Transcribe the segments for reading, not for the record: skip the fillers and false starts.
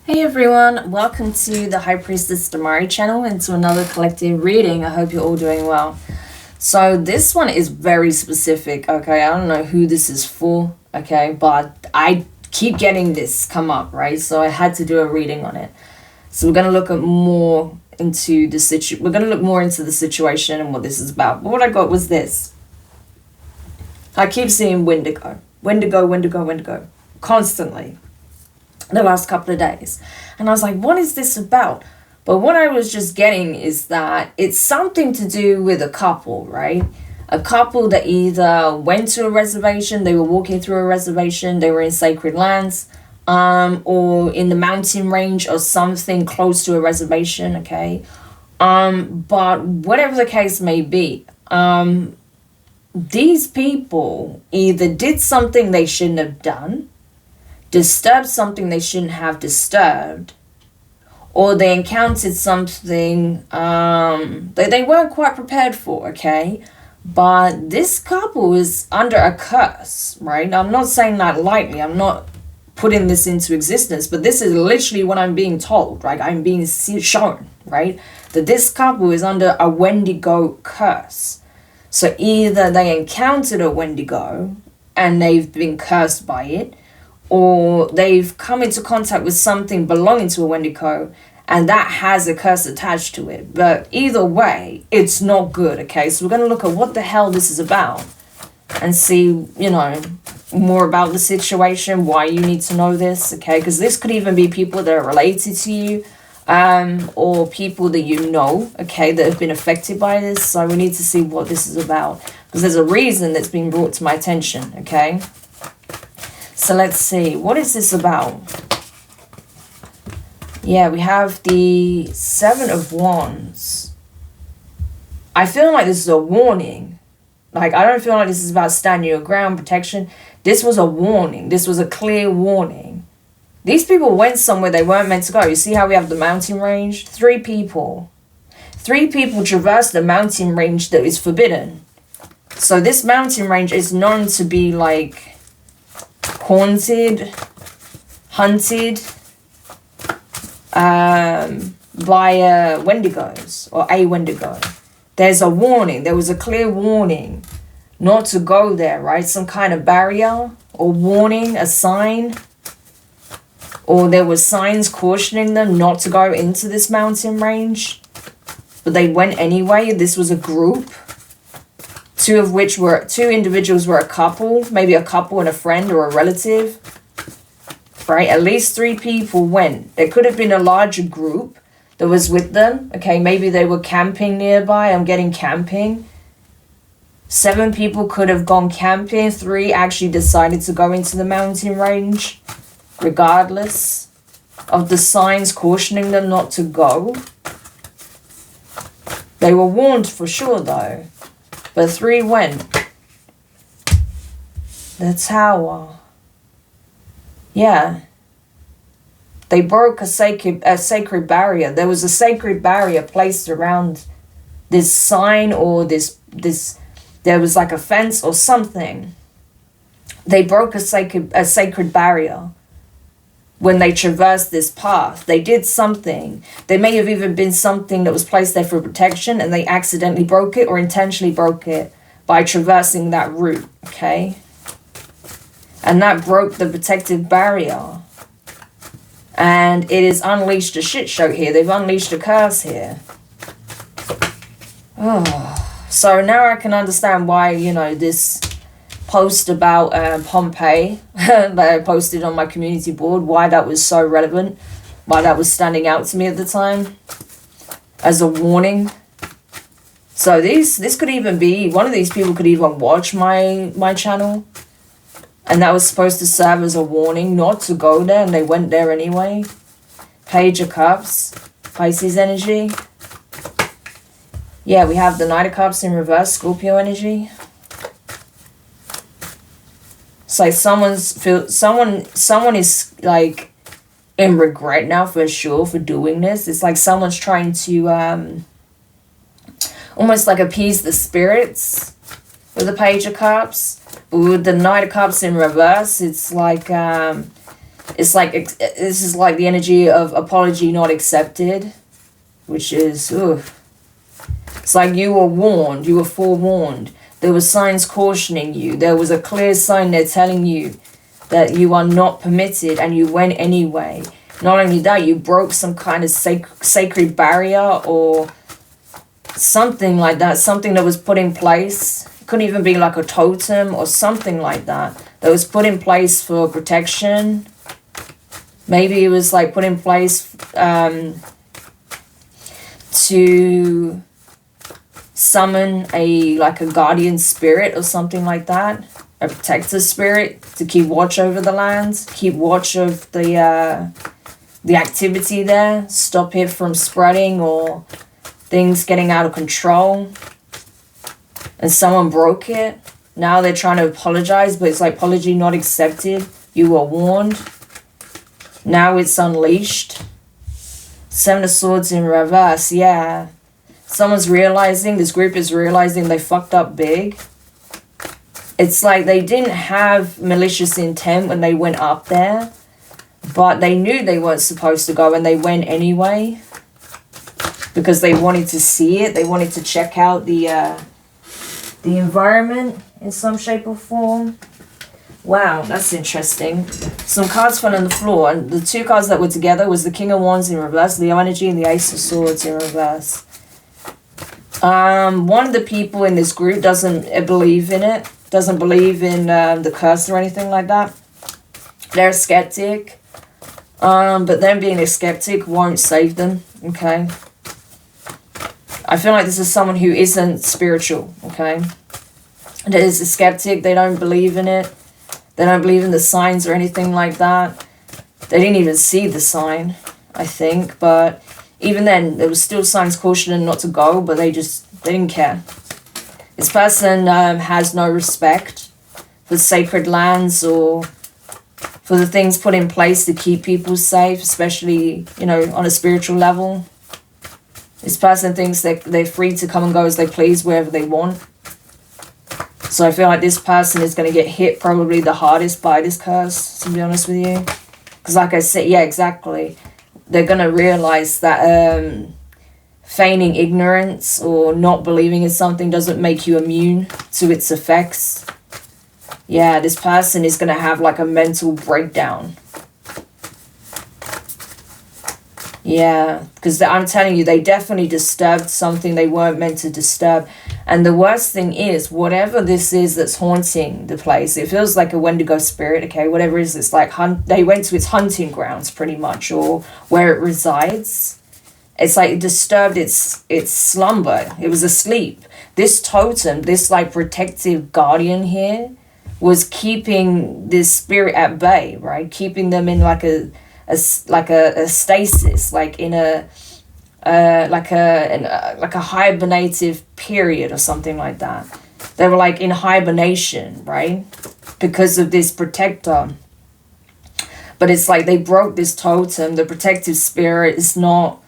Hey everyone, welcome to the High Priestess Demari channel and to another collective reading. I hope you're all doing well. So this one is very specific, okay? I don't know who this is for, okay? But I keep getting this come up, right? So I had to do a reading on it. So we're going to look more into the situation and what this is about. But what I got was this. I keep seeing Wendigo. Wendigo. Constantly. The last couple of days. And I was like, what is this about? But what I was just getting is that it's something to do with a couple, right? A couple that either went to a reservation, they were walking through a reservation, they were in sacred lands, or in the mountain range or something close to a reservation, okay? But whatever the case may be, these people either did something they shouldn't have done, disturbed something they shouldn't have disturbed, or they encountered something that they weren't quite prepared for, okay? But this couple is under a curse, right? I'm not saying that lightly. I'm not putting this into existence, but this is literally what I'm being told, right? I'm being shown, right? That this couple is under a Wendigo curse. So either they encountered a Wendigo and they've been cursed by it, or they've come into contact with something belonging to a Wendigo and that has a curse attached to it. But either way, it's not good, okay? So we're going to look at what the hell this is about and see, more about the situation, why you need to know this, okay? Because this could even be people that are related to you, or people that you know, okay, that have been affected by this. So we need to see what this is about, because there's a reason that's been brought to my attention, okay? So let's see, what is this about? Yeah, we have the Seven of Wands. I feel like this is a warning. Like, I don't feel like this is about standing your ground, protection. This was a warning. This was a clear warning. These people went somewhere they weren't meant to go. You see how we have the mountain range? Three people traversed the mountain range that is forbidden. So this mountain range is known to be like haunted, hunted, by Wendigos or a Wendigo. There's a warning. There was a clear warning not to go there, right? Some kind of barrier or warning, a sign, or there were signs cautioning them not to go into this mountain range, but they went anyway. This was a group. Two individuals were a couple, maybe a couple and a friend or a relative, right? At least three people went. There could have been a larger group that was with them. Okay, maybe they were camping nearby. I'm getting camping. 7 people could have gone camping. 3 actually decided to go into the mountain range, regardless of the signs cautioning them not to go. They were warned for sure, though. But 3 went. The tower. Yeah. They broke a sacred barrier. There was a sacred barrier placed around this sign, or this there was like a fence or something. They broke a sacred barrier when they traversed this path. They did something. There may have even been something that was placed there for protection and they accidentally broke it or intentionally broke it by traversing that route, okay? And that broke the protective barrier. And it has unleashed a shit show here. They've unleashed a curse here. Oh. So now I can understand why, this post about Pompeii that I posted on my community board, why that was so relevant, why that was standing out to me at the time as a warning. So this could even be, one of these people could even watch my channel, and that was supposed to serve as a warning not to go there, and they went there anyway. Page of Cups, Pisces energy. Yeah, we have the Knight of Cups in reverse, Scorpio energy. It's like someone is like in regret now for sure for doing this. It's like someone's trying to almost like appease the spirits with the Page of Cups. But with the Knight of Cups in reverse, it's like It's like, this is like the energy of apology not accepted, which is, ugh. It's like you were warned, you were forewarned. There were signs cautioning you. There was a clear sign there telling you that you are not permitted, and you went anyway. Not only that, you broke some kind of sacred barrier or something like that, something that was put in place. It couldn't even be like a totem or something like that was put in place for protection. Maybe it was like put in place to summon a guardian spirit or something like that, a protector spirit to keep watch over the land, keep watch of the activity there, stop it from spreading or things getting out of control. And someone broke it. Now they're trying to apologize, but it's like apology not accepted. You were warned. Now it's unleashed. Seven of Swords in reverse, yeah. Someone's realizing, this group is realizing they fucked up big. It's like they didn't have malicious intent when they went up there, but they knew they weren't supposed to go and they went anyway because they wanted to see it. They wanted to check out the environment in some shape or form. Wow, that's interesting. Some cards fell on the floor, and the two cards that were together was the King of Wands in reverse, Leo energy, and the Ace of Swords in reverse. One of the people in this group doesn't believe in it, doesn't believe in the curse or anything like that. They're a skeptic, but them being a skeptic won't save them, okay? I feel like this is someone who isn't spiritual, okay? There's a skeptic, they don't believe in it. They don't believe in the signs or anything like that. They didn't even see the sign, I think, but even then, there was still signs cautioning not to go, but they didn't care. This person has no respect for sacred lands or for the things put in place to keep people safe, especially, you know, on a spiritual level. This person thinks that they're free to come and go as they please wherever they want. So I feel like this person is going to get hit probably the hardest by this curse, to be honest with you. Because like I said, yeah, exactly. They're going to realize that feigning ignorance or not believing in something doesn't make you immune to its effects. Yeah, this person is going to have like a mental breakdown. Yeah, because I'm telling you, they definitely disturbed something they weren't meant to disturb. And the worst thing is, whatever this is that's haunting the place, it feels like a Wendigo spirit, okay? Whatever it is, it's like they went to its hunting grounds pretty much, or where it resides. It's like it disturbed its slumber. It was asleep. This totem, this like protective guardian here, was keeping this spirit at bay, right? Keeping them in like a stasis, like in a hibernative period or something like that. They were like in hibernation, right? Because of this protector. But it's like they broke this totem. The protective spirit is not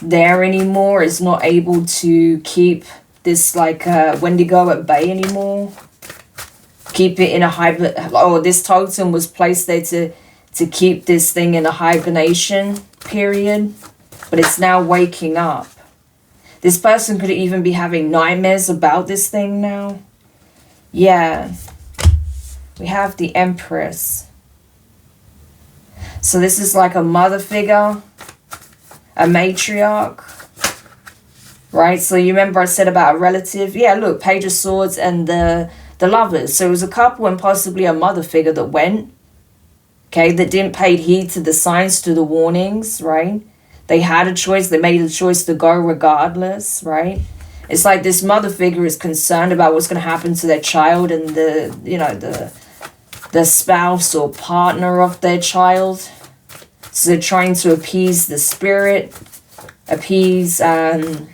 there anymore. It's not able to keep this like Wendigo at bay anymore. Keep it in a this totem was placed there to keep this thing in a hibernation period, but it's now waking up. This person could even be having nightmares about this thing now. Yeah. We have the Empress. So this is like a mother figure, a matriarch, right? So you remember I said about a relative? Yeah, look, Page of Swords and the Lovers. So it was a couple and possibly a mother figure that went, okay, that didn't pay heed to the signs, to the warnings, right? They had a choice. They made a choice to go regardless, right? It's like this mother figure is concerned about what's going to happen to their child and the spouse or partner of their child. So they're trying to appease the spirit, appease, the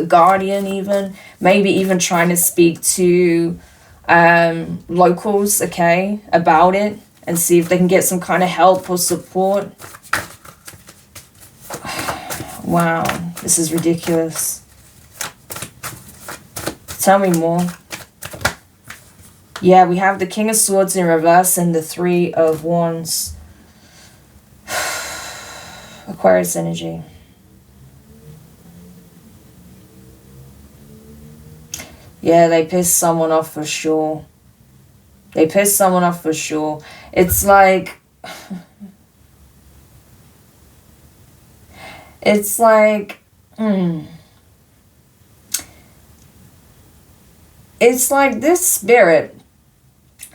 guardian even. Maybe even trying to speak to locals, okay, about it. And see if they can get some kind of help or support. Wow, this is ridiculous. Tell me more. Yeah, we have the King of Swords in reverse and the Three of Wands. Aquarius energy. Yeah, they pissed someone off for sure. They pissed someone off for sure. It's like... It's like... It's like this spirit,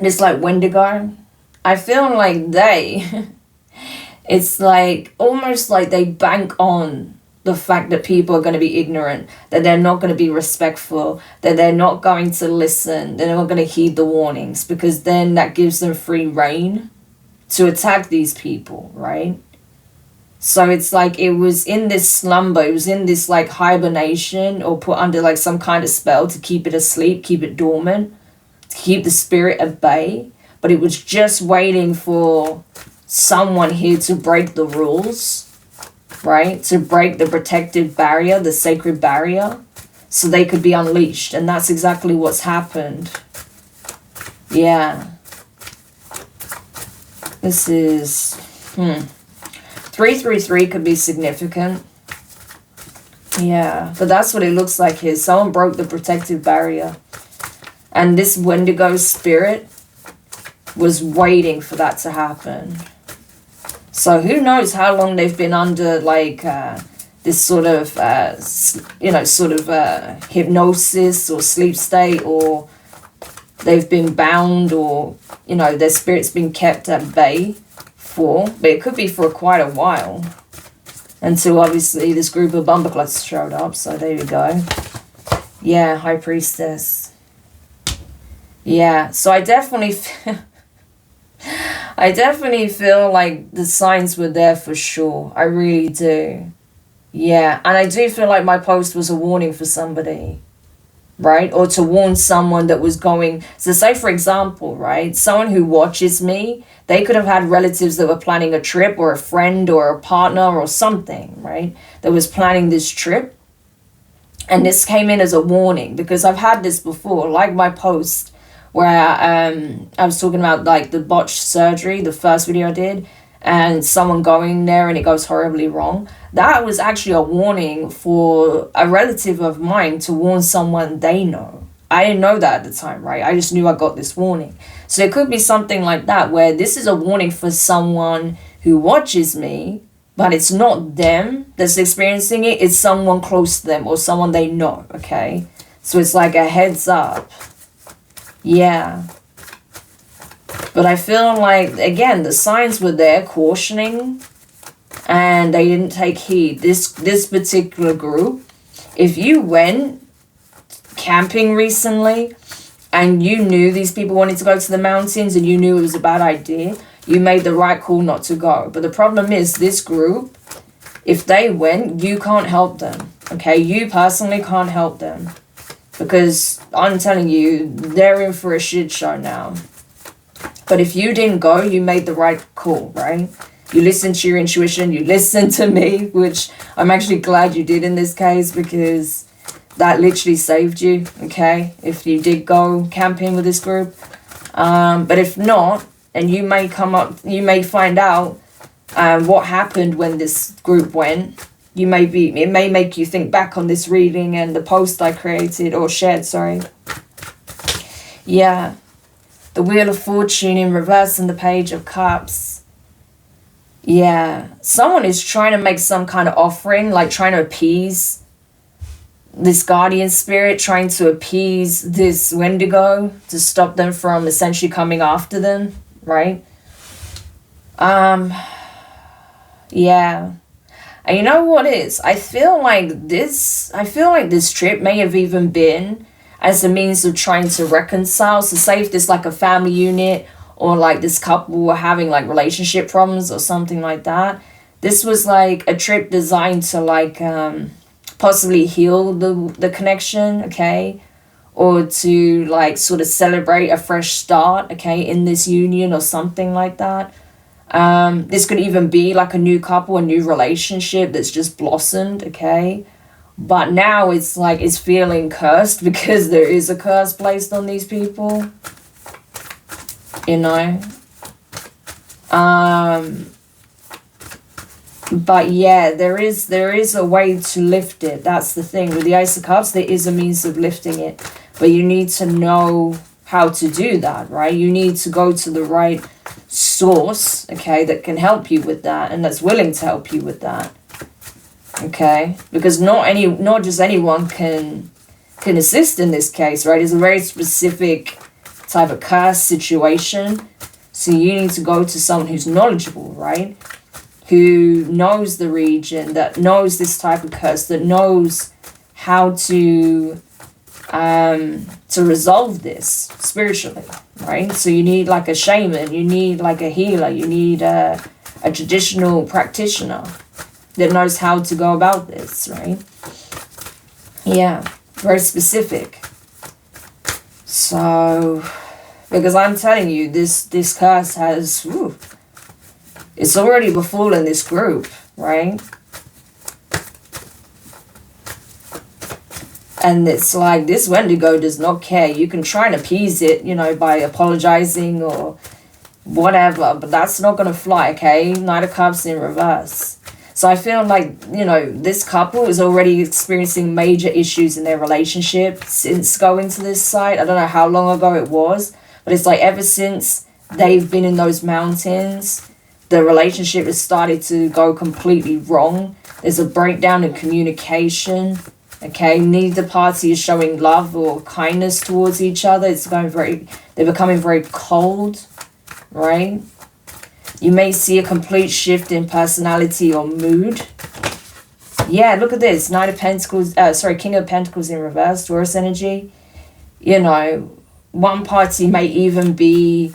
this like Wendigo, I feel like they... It's like almost like they bank on the fact that people are going to be ignorant, that they're not going to be respectful, that they're not going to listen, they're not going to heed the warnings, because then that gives them free reign to attack these people, right? So it's like it was in this slumber, it was in this like hibernation, or put under like some kind of spell to keep it asleep, keep it dormant, to keep the spirit at bay. But it was just waiting for someone here to break the rules, right? To break the protective barrier, the sacred barrier, so they could be unleashed. And that's exactly what's happened. Yeah. This is... 333 could be significant. Yeah, but that's what it looks like here. Someone broke the protective barrier. And this Wendigo spirit was waiting for that to happen. So who knows how long they've been under like this sort of, hypnosis or sleep state, or they've been bound, or, their spirit's been kept at bay for. But it could be for quite a while. Until obviously this group of bumpercluts showed up. So there you go. Yeah, High Priestess. Yeah, so I definitely feel like the signs were there for sure. I really do. Yeah, and I do feel like my post was a warning for somebody, right? Or to warn someone that was going... So say, for example, right, someone who watches me, they could have had relatives that were planning a trip, or a friend or a partner or something, right, that was planning this trip. And this came in as a warning, because I've had this before, like my post where I was talking about like the botched surgery, the first video I did, and someone going there and it goes horribly wrong. That was actually a warning for a relative of mine to warn someone they know. I didn't know that at the time, right? I just knew I got this warning. So it could be something like that, where this is a warning for someone who watches me, but it's not them that's experiencing it. It's someone close to them or someone they know, okay? So it's like a heads up. Yeah. But I feel like, again, the signs were there cautioning, and they didn't take heed. This particular group, if you went camping recently and you knew these people wanted to go to the mountains and you knew it was a bad idea, you made the right call not to go. But the problem is, this group, if they went, you can't help them, okay? You personally can't help them, because I'm telling you, they're in for a shit show now. But if you didn't go, you made the right call, right? You listened to your intuition, you listened to me, which I'm actually glad you did in this case, because that literally saved you, okay? If you did go camping with this group. But if not, and you may find out what happened when this group went. It may make you think back on this reading and the post I created, or shared, sorry. Yeah. The Wheel of Fortune in reverse and the Page of Cups. Yeah. Someone is trying to make some kind of offering, like trying to appease this guardian spirit, trying to appease this Wendigo to stop them from essentially coming after them, right? Yeah. And you know what is? I feel like this trip may have even been as a means of trying to reconcile. So say if there's like a family unit, or like this couple were having like relationship problems or something like that. This was like a trip designed to like possibly heal the connection, okay? Or to like sort of celebrate a fresh start, okay, in this union or something like that. This could even be like a new couple, a new relationship that's just blossomed, okay? But now it's like it's feeling cursed, because there is a curse placed on these people, you know? But yeah, there is a way to lift it. That's the thing. With the Ace of Cups, there is a means of lifting it. But you need to know how to do that, right? You need to go to the right source, okay, that can help you with that and that's willing to help you with that. Okay? Because not just anyone can assist in this case, right? It's a very specific type of curse situation. So you need to go to someone who's knowledgeable, right? Who knows the region, that knows this type of curse, that knows how to resolve this spiritually, right? So you need like a shaman, you need like a healer, you need a traditional practitioner that knows how to go about this, right? Yeah, very specific. So, because I'm telling you, this curse has, it's already befallen this group, right? And it's like, this Wendigo does not care. You can try and appease it, by apologizing or whatever, but that's not going to fly, okay? Knight of Cups in reverse. So I feel like, this couple is already experiencing major issues in their relationship since going to this site. I don't know how long ago it was, but it's like ever since they've been in those mountains, the relationship has started to go completely wrong. There's a breakdown in communication. Okay, neither party is showing love or kindness towards each other. They're becoming very cold, right? You may see a complete shift in personality or mood. Yeah, look at this. King of Pentacles in reverse, Taurus energy. One party may even be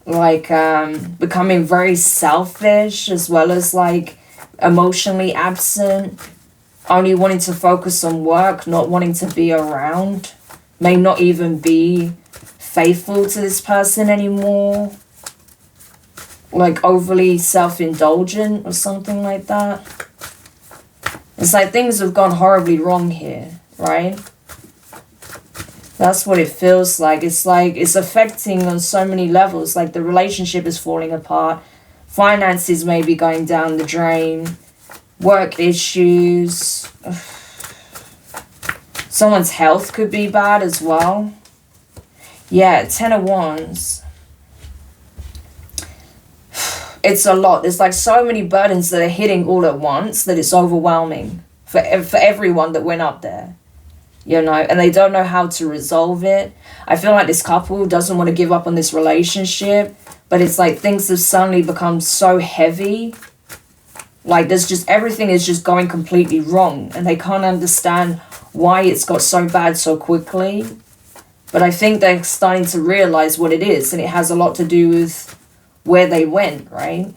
like becoming very selfish as well as like emotionally absent. Only wanting to focus on work, not wanting to be around. May not even be faithful to this person anymore. Like overly self-indulgent or something like that. It's like things have gone horribly wrong here, right? That's what it feels like. It's like it's affecting on so many levels. Like the relationship is falling apart. Finances may be going down the drain. Work issues. Someone's health could be bad as well. Yeah, 10 of Wands. It's a lot. There's like so many burdens that are hitting all at once that it's overwhelming for everyone that went up there. And they don't know how to resolve it. I feel like this couple doesn't want to give up on this relationship, but it's like things have suddenly become so heavy. Like everything is just going completely wrong and they can't understand why it's got so bad so quickly. But I think they're starting to realize what it is, and it has a lot to do with where they went, right?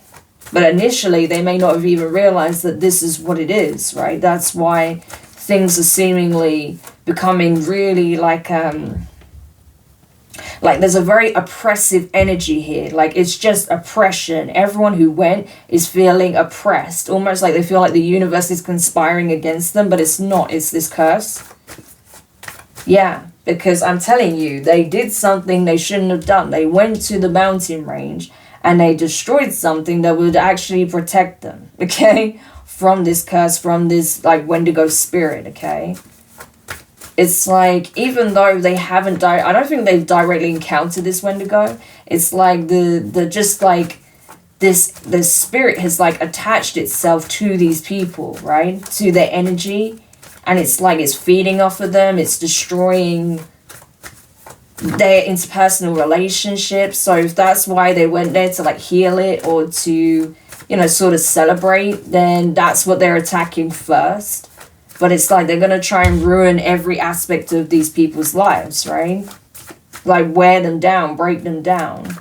But initially they may not have even realized that this is what it is, right? That's why things are seemingly becoming really like there's a very oppressive energy here. Like it's just oppression. Everyone who went is feeling oppressed. Almost like they feel like the universe is conspiring against them, but it's not. It's this curse. Yeah, because I'm telling you, they did something they shouldn't have done. They went to the mountain range and they destroyed something that would actually protect them, okay? From this curse, from this like Wendigo spirit, okay? It's like, even though they haven't I don't think they've directly encountered this Wendigo. It's like the just like the spirit has like attached itself to these people, right? To their energy. And it's like it's feeding off of them. It's destroying their interpersonal relationships. So if that's why they went there, to like heal it or to, sort of celebrate, then that's what they're attacking first. But it's like they're going to try and ruin every aspect of these people's lives, right? Like wear them down, break them down.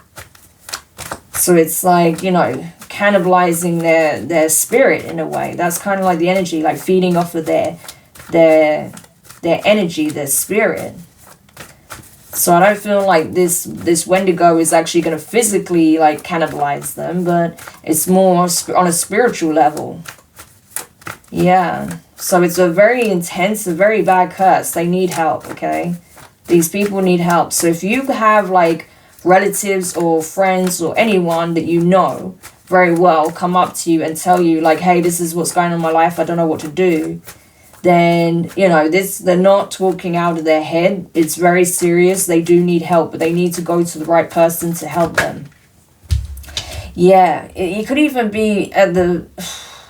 So it's like, cannibalizing their spirit in a way. That's kind of like the energy, like feeding off of their energy, their spirit. So I don't feel like this Wendigo is actually going to physically like cannibalize them, but it's more on a spiritual level. Yeah. So it's a very intense, a very bad curse. They need help, okay? These people need help. So if you have like relatives or friends or anyone that very well come up to you and tell you like, hey, this is what's going on in my life, I don't know what to do, then, you know, they're not talking out of their head. It's very serious. They do need help, but they need to go to the right person to help them. Yeah, it could even be at the...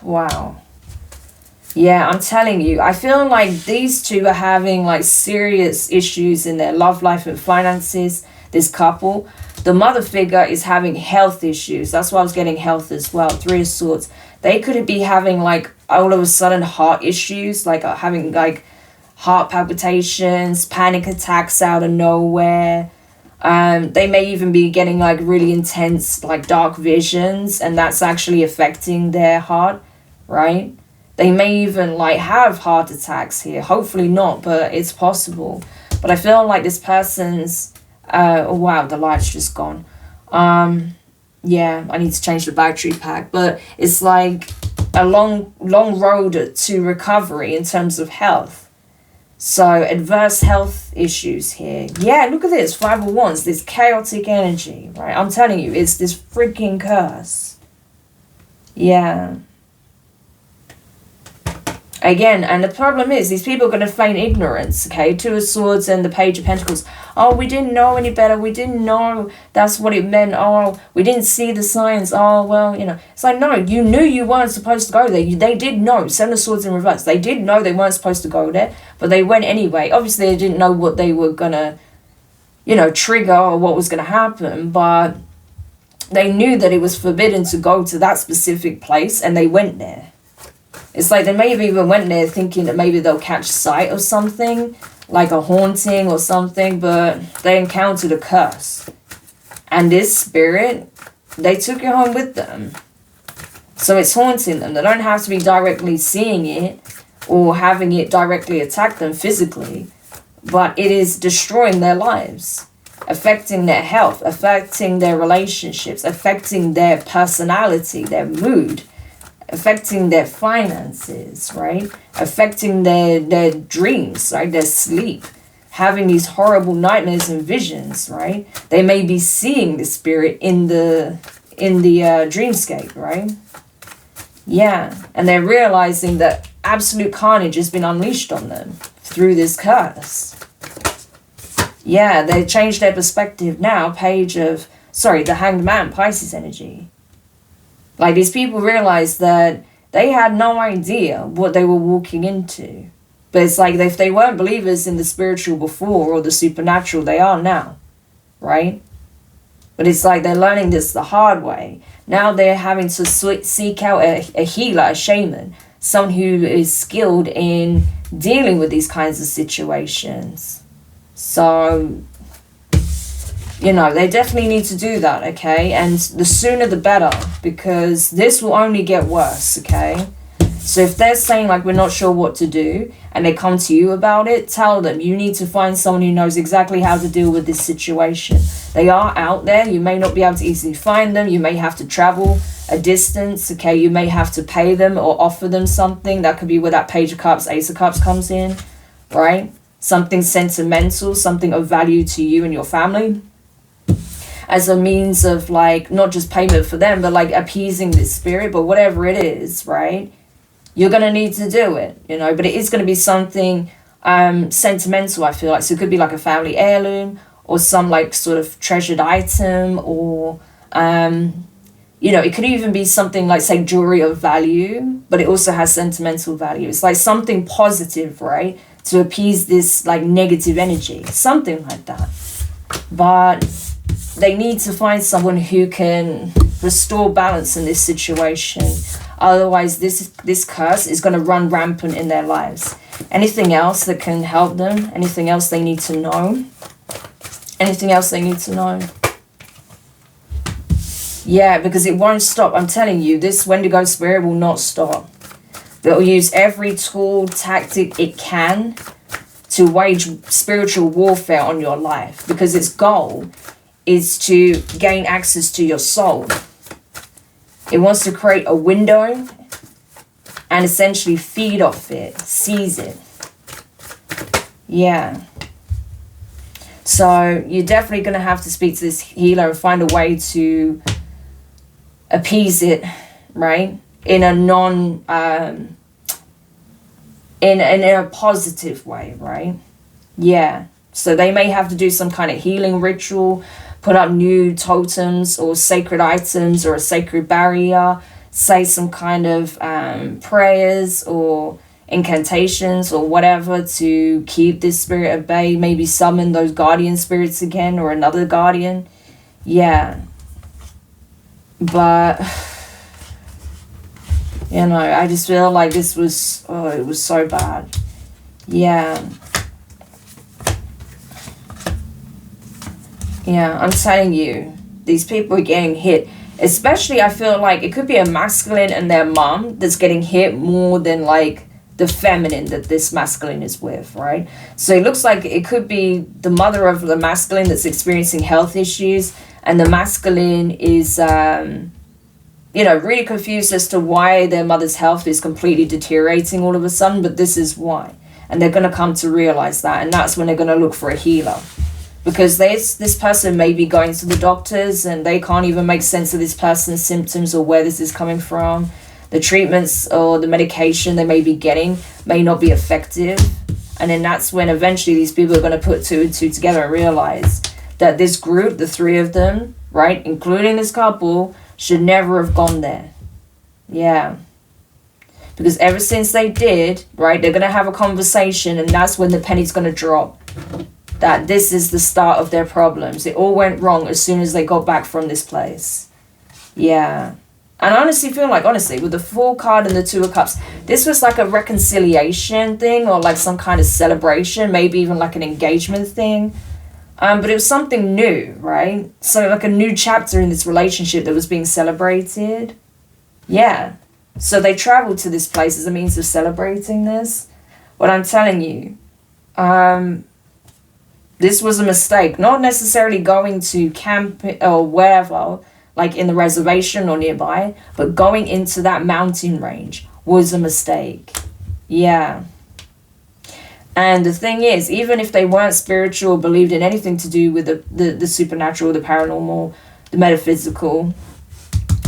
Wow. Yeah, I'm telling you, I feel like these two are having like serious issues in their love life and finances, this couple. The mother figure is having health issues. That's why I was getting health as well. 3 of Swords. They could be having like all of a sudden heart issues, like having like heart palpitations, panic attacks out of nowhere. They may even be getting like really intense like dark visions, and that's actually affecting their heart, right? They may even like have heart attacks here. Hopefully not, but it's possible. But I feel like this person's oh wow, the light's just gone. Yeah, I need to change the battery pack. But it's like a long road to recovery in terms of health. So adverse health issues here. Yeah, look at this, 5 of Wands, this chaotic energy, right? I'm telling you, it's this freaking curse. Yeah. Again, and the problem is, these people are going to feign ignorance, okay? 2 of Swords and the Page of Pentacles. Oh, we didn't know any better. We didn't know that's what it meant. Oh, we didn't see the signs. Oh, well, you know. It's like, no, you knew you weren't supposed to go there. They did know. 7 of Swords in reverse. They did know they weren't supposed to go there, but they went anyway. Obviously, they didn't know what they were going to, you know, trigger or what was going to happen, but they knew that it was forbidden to go to that specific place, and they went there. It's like they may have even went there thinking that maybe they'll catch sight of something, like a haunting or something, but they encountered a curse. And this spirit, they took it home with them. So it's haunting them. They don't have to be directly seeing it or having it directly attack them physically, but it is destroying their lives, affecting their health, affecting their relationships, affecting their personality, their mood, affecting their finances, right? Affecting their dreams, right? Their sleep, having these horrible nightmares and visions, right? They may be seeing the spirit in the dreamscape, right? Yeah, and they're realizing that absolute carnage has been unleashed on them through this curse. Yeah, they changed their perspective now. The Hanged Man, Pisces energy. Like, these people realized that they had no idea what they were walking into. But it's like, if they weren't believers in the spiritual before or the supernatural, they are now, right? But it's like they're learning this the hard way. Now they're having to seek out a healer, a shaman, someone who is skilled in dealing with these kinds of situations. So, you know, they definitely need to do that, okay? And the sooner the better, because this will only get worse, okay? So if they're saying, like, we're not sure what to do, and they come to you about it, tell them you need to find someone who knows exactly how to deal with this situation. They are out there. You may not be able to easily find them. You may have to travel a distance, okay? You may have to pay them or offer them something. That could be where that Page of Cups, Ace of Cups comes in, right? Something sentimental, something of value to you and your family, as a means of, like, not just payment for them, but like appeasing this spirit. But whatever it is, right, you're going to need to do it, you know. But it is going to be something sentimental, I feel like. So it could be like a family heirloom or some like sort of treasured item, or you know, it could even be something like, say, jewelry of value, but it also has sentimental value. It's like something positive, right, to appease this like negative energy, something like that. But they need to find someone who can restore balance in this situation. Otherwise, this curse is going to run rampant in their lives. Anything else that can help them? Anything else they need to know? Anything else they need to know? Yeah, because it won't stop. I'm telling you, this Wendigo spirit will not stop. They'll use every tool, tactic it can to wage spiritual warfare on your life, because its goal is to gain access to your soul. It wants to create a window and essentially feed off it, seize it. Yeah. So you're definitely going to have to speak to this healer and find a way to appease it, right? In a in a positive way, right? Yeah. So they may have to do some kind of healing ritual, put up new totems or sacred items or a sacred barrier, say some kind of prayers or incantations or whatever to keep this spirit at bay, maybe summon those guardian spirits again or another guardian. Yeah. But, you know, I just feel like this was, oh, it was so bad. Yeah. Yeah, I'm telling you, these people are getting hit. Especially, I feel like it could be a masculine and their mom that's getting hit more than, like, the feminine that this masculine is with, right? So it looks like it could be the mother of the masculine that's experiencing health issues, and the masculine is, you know, really confused as to why their mother's health is completely deteriorating all of a sudden, but this is why. And they're going to come to realize that, and that's when they're going to look for a healer. Because this person may be going to the doctors and they can't even make sense of this person's symptoms or where this is coming from. The treatments or the medication they may be getting may not be effective. And then that's when eventually these people are going to put two and two together and realize that this group, the three of them, right, including this couple, should never have gone there. Yeah. Because ever since they did, right, they're going to have a conversation, and that's when the penny's going to drop. That this is the start of their problems. It all went wrong as soon as they got back from this place. Yeah. And I honestly feel like, honestly, with the Fool card and the Two of Cups, this was like a reconciliation thing or like some kind of celebration, maybe even like an engagement thing. But it was something new, right? So like a new chapter in this relationship that was being celebrated. Yeah. So they traveled to this place as a means of celebrating this. What I'm telling you, this was a mistake. Not necessarily going to camp or wherever, like in the reservation or nearby, but going into that mountain range was a mistake. Yeah. And the thing is, even if they weren't spiritual or believed in anything to do with the supernatural, the paranormal, the metaphysical,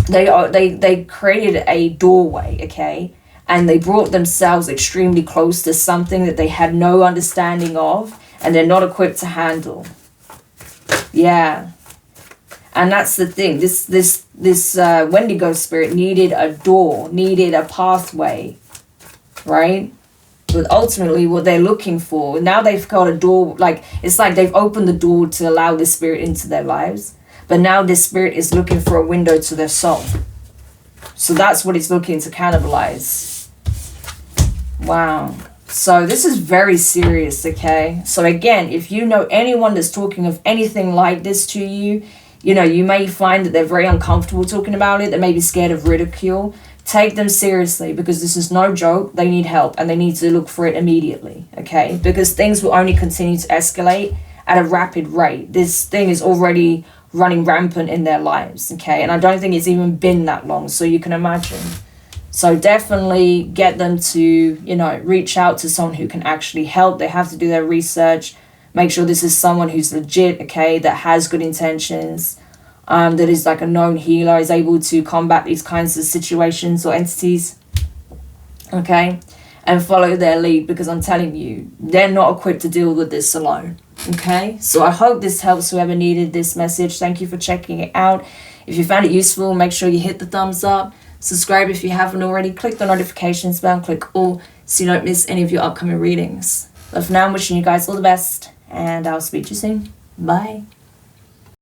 they created a doorway, okay? And they brought themselves extremely close to something that they had no understanding of, and they're not equipped to handle. Yeah. And that's the thing. This Wendigo spirit needed a door, needed a pathway, right? But ultimately what they're looking for, now they've got a door, like, it's like they've opened the door to allow this spirit into their lives. But now this spirit is looking for a window to their soul. So that's what it's looking to cannibalize. Wow. So this is very serious, okay? So again, if you know anyone that's talking of anything like this to you, you know, you may find that they're very uncomfortable talking about it. They may be scared of ridicule. Take them seriously, because this is no joke. They need help and they need to look for it immediately, okay? Because things will only continue to escalate at a rapid rate. This thing is already running rampant in their lives, okay? And I don't think it's even been that long, so you can imagine. So definitely get them to, you know, reach out to someone who can actually help. They have to do their research. Make sure this is someone who's legit, okay, that has good intentions, that is like a known healer, is able to combat these kinds of situations or entities, okay? And follow their lead, because I'm telling you, they're not equipped to deal with this alone, okay? So I hope this helps whoever needed this message. Thank you for checking it out. If you found it useful, make sure you hit the thumbs up. Subscribe if you haven't already. Click the notifications bell. Click all so you don't miss any of your upcoming readings. But for now, I'm wishing you guys all the best, and I'll speak to you soon. Bye.